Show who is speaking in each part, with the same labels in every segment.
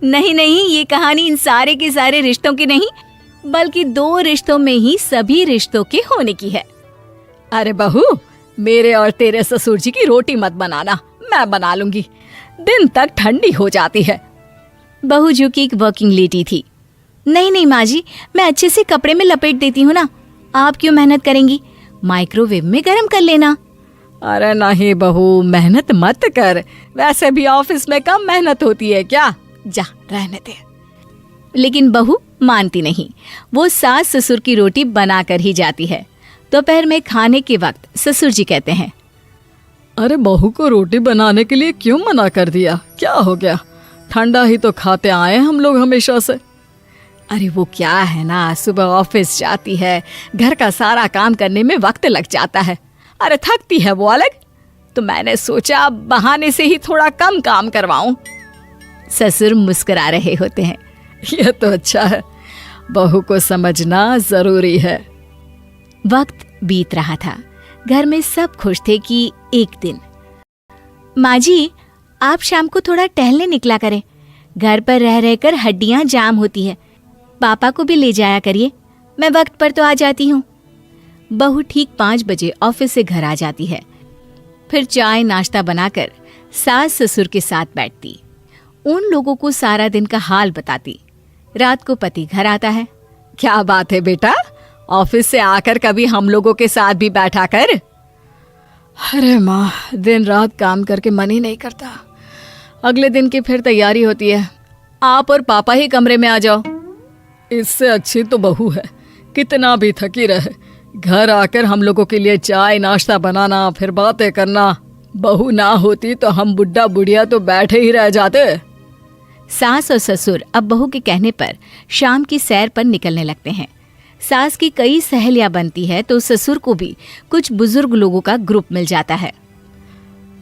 Speaker 1: नहीं नहीं, ये कहानी इन सारे के सारे रिश्तों की नहीं, बल्कि 2 रिश्तों में ही सभी रिश्तों के होने की है।
Speaker 2: अरे बहू, मेरे और तेरे ससुर जी की रोटी मत बनाना, मैं बना लूंगी, दिन तक ठंडी हो जाती है।
Speaker 1: बहू जो कि एक वर्किंग लेडी थी। नहीं नहीं माँ जी, मैं अच्छे से कपड़े में लपेट देती हूँ ना, आप क्यों मेहनत करेंगी, माइक्रोवेव में गर्म कर लेना।
Speaker 2: अरे नहीं बहू, मेहनत मत कर, वैसे भी ऑफिस में कम मेहनत होती है क्या, जा रहने दे।
Speaker 1: लेकिन बहू मानती नहीं, वो सास ससुर की रोटी बना कर ही जाती है। दोपहर में खाने के वक्त ससुर जी कहते हैं,
Speaker 2: अरे बहू को रोटी बनाने के लिए क्यों मना कर दिया, क्या हो गया, ठंडा ही तो खाते आए हम लोग हमेशा से। अरे वो क्या है ना, सुबह ऑफिस जाती है, घर का सारा काम करने में वक्त लग जाता है, अरे थकती है वो अलग, तो मैंने सोचा बहाने से ही थोड़ा कम काम करवाऊं।
Speaker 1: ससुर मुस्कुरा रहे होते हैं।
Speaker 2: ये तो अच्छा है, बहू को समझना जरूरी है।
Speaker 1: वक्त बीत रहा था, घर में सब खुश थे कि एक दिन, माँ जी आप शाम को थोड़ा टहलने निकला करें, घर पर रह रहकर हड्डियां जाम होती है, पापा को भी ले जाया करिए, मैं वक्त पर तो आ जाती हूँ। बहू ठीक 5 बजे ऑफिस से घर आ जाती है। फिर चाय नाश्ता बनाकर सास ससुर के साथ बैठती, उन लोगों को सारा दिन का हाल बताती। रात को पति घर आता है।
Speaker 2: क्या बात है बेटा, ऑफिस से आकर कभी हम लोगों के साथ भी बैठा कर। अरे माँ, दिन रात काम करके मन ही नहीं करता, अगले दिन की फिर तैयारी होती है, आप और पापा ही कमरे में आ जाओ। इससे अच्छी तो बहू है, कितना भी थकी रहे, घर आकर हम लोगों के लिए चाय नाश्ता बनाना, फिर बातें करना। बहू ना होती तो हम बुढ़ा बुढ़िया तो बैठे ही रह जाते।
Speaker 1: सास और ससुर अब बहू के कहने पर शाम की सैर पर निकलने लगते हैं। सास की कई सहेलियां बनती है तो ससुर को भी कुछ बुजुर्ग लोगों का ग्रुप मिल जाता है।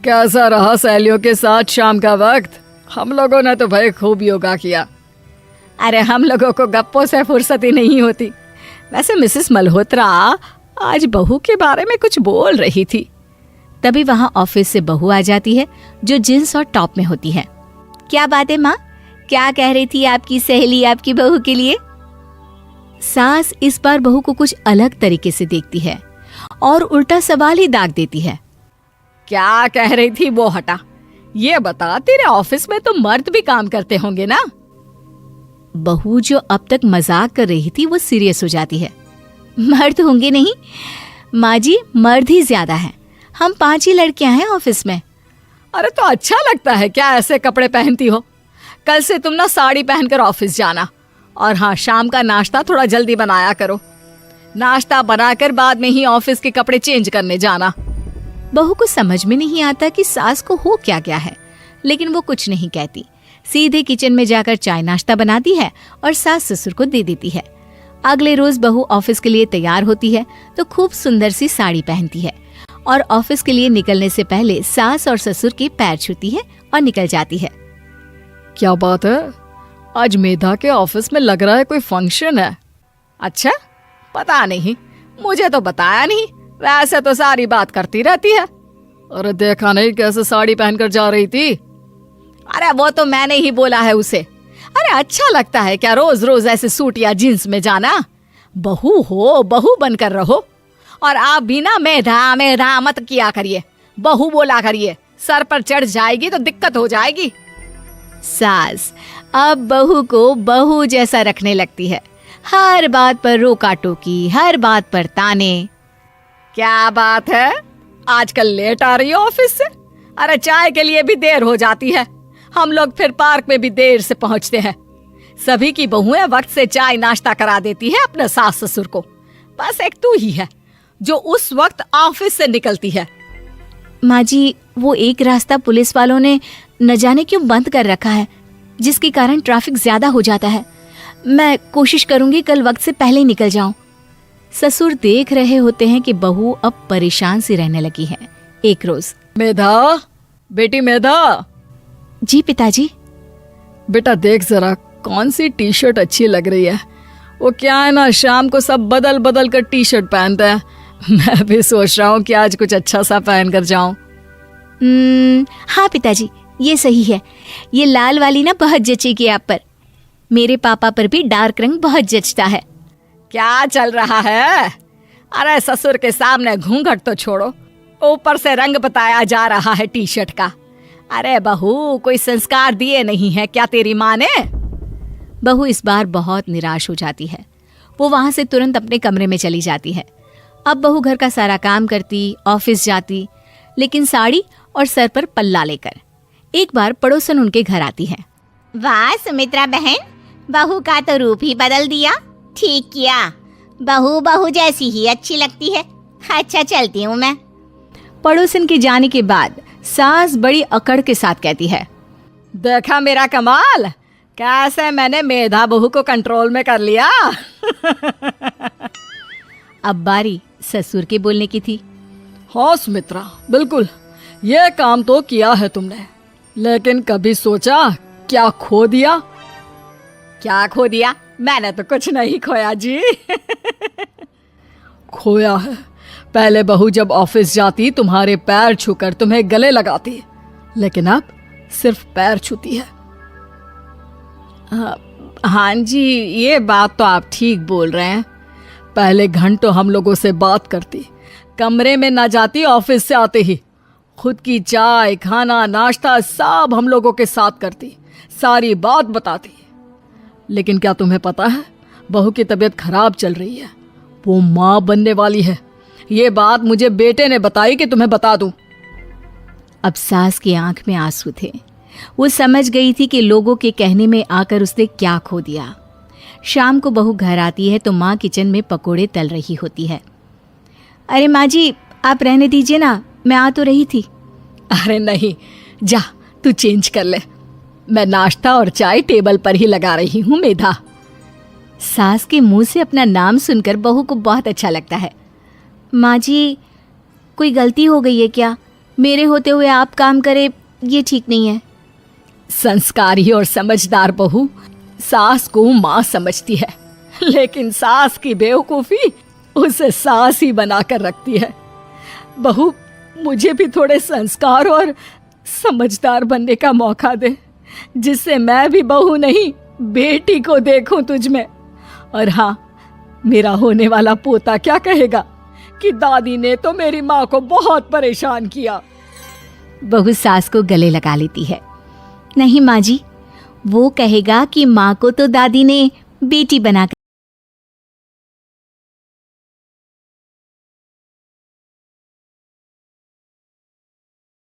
Speaker 2: कैसा रहा सहेलियों के साथ शाम का वक्त? हम लोगों ने तो भाई खूब योगा किया। अरे हम लोगों को गप्पों से फुर्सत ही नहीं होती। वैसे मिसेस मल्होत्रा आज बहू के बारे में कुछ बोल रही थी।
Speaker 1: तभी वहां ऑफिस से बहू आ जाती है जो जींस और टॉप में होती है। क्या बात है माँ, क्या कह रही थी आपकी सहेली आपकी बहू के लिए? सास इस बार बहू को कुछ अलग तरीके से देखती है और उल्टा सवाल ही दाग देती है।
Speaker 2: क्या कह रही थी वो हटा, ये बता, तेरे ऑफिस में तो मर्द भी काम करते होंगे ना?
Speaker 1: बहू जो अब तक मजाक कर रही थी वो सीरियस हो जाती है। मर्द होंगे नहीं माँ जी, मर्द ही ज्यादा है, हम 5 ही लड़कियां हैं ऑफिस में।
Speaker 2: अरे तो अच्छा लगता है क्या ऐसे कपड़े पहनती हो? कल से तुम ना साड़ी पहनकर ऑफिस जाना, और हाँ, शाम का नाश्ता थोड़ा जल्दी बनाया करो, नाश्ता बनाकर बाद में ही ऑफिस के कपड़े चेंज करने जाना।
Speaker 1: बहू को समझ में नहीं आता कि सास को हो क्या गया है, लेकिन वो कुछ नहीं कहती, सीधे किचन में जाकर चाय नाश्ता बनाती है और सास ससुर को दे देती है। अगले रोज बहू ऑफिस के लिए तैयार होती है तो खूब सुंदर सी साड़ी पहनती है और ऑफिस के लिए निकलने से पहले सास और ससुर के पैर छूती है और निकल जाती है।
Speaker 2: क्या बात है, आज मेधा के ऑफिस में लग रहा है कोई फंक्शन है। अच्छा, पता नहीं, मुझे तो बताया नहीं, वैसे तो सारी बात करती रहती है। अरे देखा नहीं कैसे साड़ी पहनकर जा रही थी? अरे वो तो मैंने ही बोला है उसे। अरे अच्छा लगता है क्या रोज रोज ऐसे सूट या जींस में जाना? बहू हो, बहू बनकर रहो, और आप भी ना मेधा मेधा मत किया करिए, बहू बोला करिए, सर पर चढ़ जाएगी तो दिक्कत हो जाएगी।
Speaker 1: सास अब बहू को बहू जैसा रखने लगती है, हर बात पर रोका टोकी, हर बात पर ताने।
Speaker 2: क्या बात है, आजकल लेट आ रही हो ऑफिस से? अरे चाय के लिए भी देर हो जाती है, हम लोग फिर पार्क में भी देर से पहुंचते हैं। सभी की बहुएं वक्त से चाय नाश्ता करा देती है अपने सास ससुर को, बस एक तू ही है जो उस वक्त ऑफिस से निकलती है।
Speaker 1: माँ जी, वो एक रास्ता पुलिस वालों ने न जाने क्यों बंद कर रखा है, जिसके कारण ट्रैफिक ज्यादा हो जाता है। मैं कोशिश करूंगी कल वक्त से पहले ही निकल जाऊं। ससुर देख रहे होते हैं कि बहू अब परेशान सी रहने लगी है। एक रोज,
Speaker 2: मेधा, बेटी मेधा।
Speaker 1: जी पिताजी।
Speaker 2: बेटा देख जरा कौन सी टी शर्ट अच्छी लग रही है। वो क्या है ना, शाम को सब बदल बदल कर टी शर्ट पहनते हैं, मैं भी सोच रहा हूँ कि आज कुछ अच्छा सा पहन कर जाऊं।
Speaker 1: हाँ पिताजी, ये सही है, ये लाल वाली ना बहुत जचेगी आप पर। मेरे पापा पर भी डार्क रंग बहुत जचता है।
Speaker 2: क्या चल रहा है? अरे ससुर के सामने घूंघट तो छोड़ो, ऊपर से रंग बताया जा रहा है टी शर्ट का। अरे बहू, कोई संस्कार दिए नहीं है क्या तेरी माँ ने?
Speaker 1: बहू इस बार बहुत निराश हो जाती है। वो वहां से तुरंत अपने कमरे में चली जाती है। अब बहू घर का सारा काम करती, ऑफिस जाती, लेकिन साड़ी और सर पर पल्ला लेकर। एक बार पड़ोसन उनके घर आती है।
Speaker 3: वाह सुमित्रा बहन, बहू का तो रूप ही बदल दिया। ठीक किया, बहू बहू जैसी ही अच्छी लगती है। अच्छा चलती हूँ मैं।
Speaker 1: पड़ोसन के जाने के बाद सास बड़ी अकड़ के साथ कहती है,
Speaker 2: देखा मेरा कमाल, कैसे मैंने मेधा बहू को कंट्रोल में कर लिया।
Speaker 1: अब बारी ससुर के बोलने की थी।
Speaker 2: हाँ सुमित्रा, बिल्कुल, ये काम तो किया है तुमने, लेकिन कभी सोचा क्या खो दिया? क्या खो दिया? मैंने तो कुछ नहीं खोया जी। खोया है, पहले बहू जब ऑफिस जाती तुम्हारे पैर छूकर तुम्हें गले लगाती, लेकिन अब सिर्फ पैर छूती है। हाँ जी, ये बात तो आप ठीक बोल रहे हैं। पहले घंटों हम लोगों से बात करती, कमरे में ना जाती, ऑफिस से आते ही खुद की चाय, खाना, नाश्ता सब हम लोगों के साथ करती, सारी बात बताती। लेकिन क्या तुम्हें पता है, बहू की तबीयत खराब चल रही है, वो माँ बनने वाली है। ये बात मुझे बेटे ने बताई कि तुम्हें बता दूं।
Speaker 1: अब सास की आंख में आंसू थे। वो समझ गई थी कि लोगों के कहने में आकर उसने क्या खो दिया। शाम को बहू घर आती है तो माँ किचन में पकोड़े तल रही होती है। अरे माँ जी, आप रहने दीजिए ना, मैं आ तो रही थी।
Speaker 2: अरे नहीं, जा तू चेंज कर ले, मैं नाश्ता और चाय टेबल पर ही लगा रही हूँ मेधा।
Speaker 1: सास के मुंह से अपना नाम सुनकर बहू को बहुत अच्छा लगता है। माँ जी, कोई गलती हो गई है क्या? मेरे होते हुए आप काम करे, ये ठीक नहीं है।
Speaker 2: संस्कारी और समझदार बहू सास को माँ समझती है, लेकिन सास की बेवकूफी उसे सास ही बनाकर रखती है। बहू, मुझे भी थोड़े संस्कार और समझदार बनने का मौका दे, जिससे मैं भी बहू नहीं बेटी को देखूं तुझ में। और हाँ, मेरा होने वाला पोता क्या कहेगा कि दादी ने तो मेरी माँ को बहुत परेशान किया।
Speaker 1: बहू सास को गले लगा लेती है। नहीं माँ जी, वो कहेगा कि माँ को तो दादी ने बेटी बना